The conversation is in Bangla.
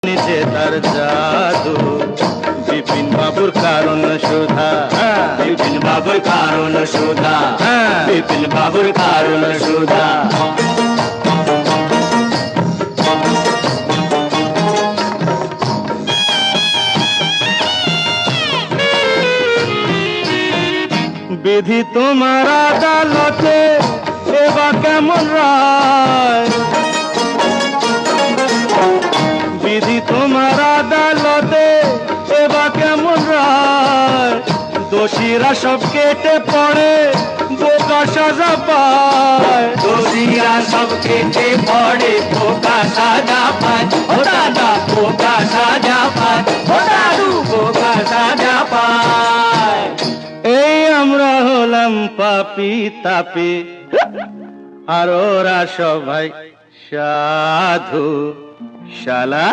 নিচে তার জাদু। বিপিন বাবুর কারণ সুধা, বিপিন বাবুর কারণ সুধা, বিপিন বাবুর কারণ সুধা। বিধি তোমার আদালতে এবার কেমন রায়? বিধি তোমার আদালতে এবার কেমন রায়? দোষীরা সব কেটে পড়ে বোকা সাজা পায়। দোষীরা সব কেটে পড়ে বোকা সাজা পায়। ও দাদা বোকা সাজা পায়, ও দাদু বোকা সাজা পায়। এই আমরা হলাম পাপী তাপী, আর ওরা সবাই সাধু। শালা